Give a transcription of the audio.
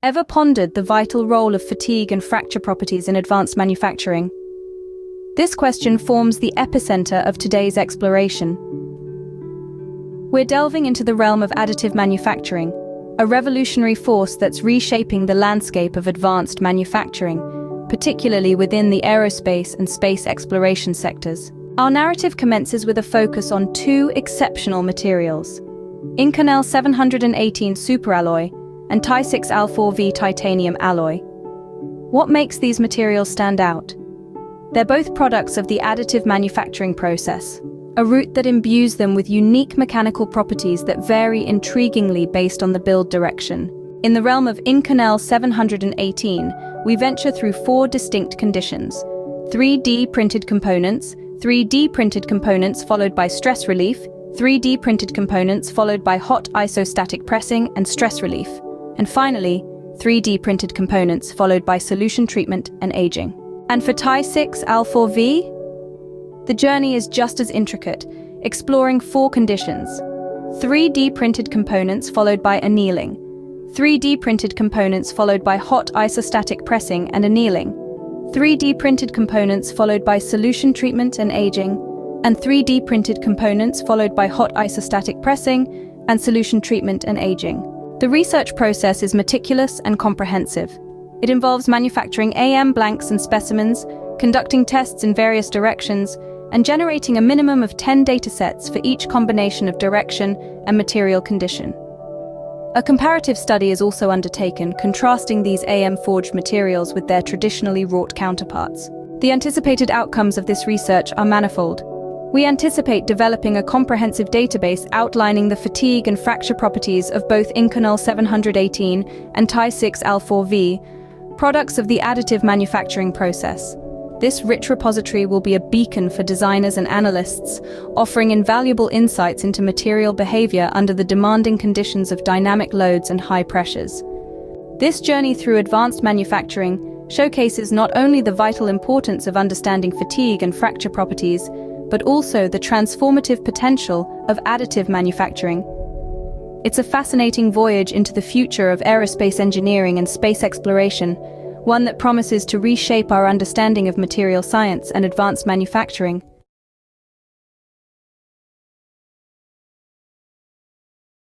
Ever pondered the vital role of fatigue and fracture properties in advanced manufacturing? This question forms the epicenter of today's exploration. We're delving into the realm of additive manufacturing, a revolutionary force that's reshaping the landscape of advanced manufacturing, particularly within the aerospace and space exploration sectors. Our narrative commences with a focus on two exceptional materials: Inconel 718 superalloy and Ti-6Al-4V Titanium alloy. What makes these materials stand out? They're both products of the additive manufacturing process, a route that imbues them with unique mechanical properties that vary intriguingly based on the build direction. In the realm of Inconel 718, we venture through four distinct conditions: 3D printed components, 3D printed components followed by stress relief, 3D printed components followed by hot isostatic pressing and stress relief, and finally, 3D printed components followed by solution treatment and aging. And for Ti-6Al-4V, the journey is just as intricate, exploring four conditions: 3D printed components followed by annealing, 3D printed components followed by hot isostatic pressing and annealing, 3D printed components followed by solution treatment and aging, and 3D printed components followed by hot isostatic pressing and solution treatment and aging. The research process is meticulous and comprehensive. It involves manufacturing blanks and specimens, conducting tests in various directions, and generating a minimum of 10 datasets for each combination of direction and material condition. A comparative study is also undertaken, contrasting these forged materials with their traditionally wrought counterparts. The anticipated outcomes of this research are manifold. We anticipate developing a comprehensive database outlining the fatigue and fracture properties of both Inconel 718 and Ti-6Al-4V, products of the additive manufacturing process. This rich repository will be a beacon for designers and analysts, offering invaluable insights into material behavior under the demanding conditions of dynamic loads and high pressures. This journey through advanced manufacturing showcases not only the vital importance of understanding fatigue and fracture properties, but also the transformative potential of additive manufacturing. It's a fascinating voyage into the future of aerospace engineering and space exploration, one that promises to reshape our understanding of material science and advanced manufacturing.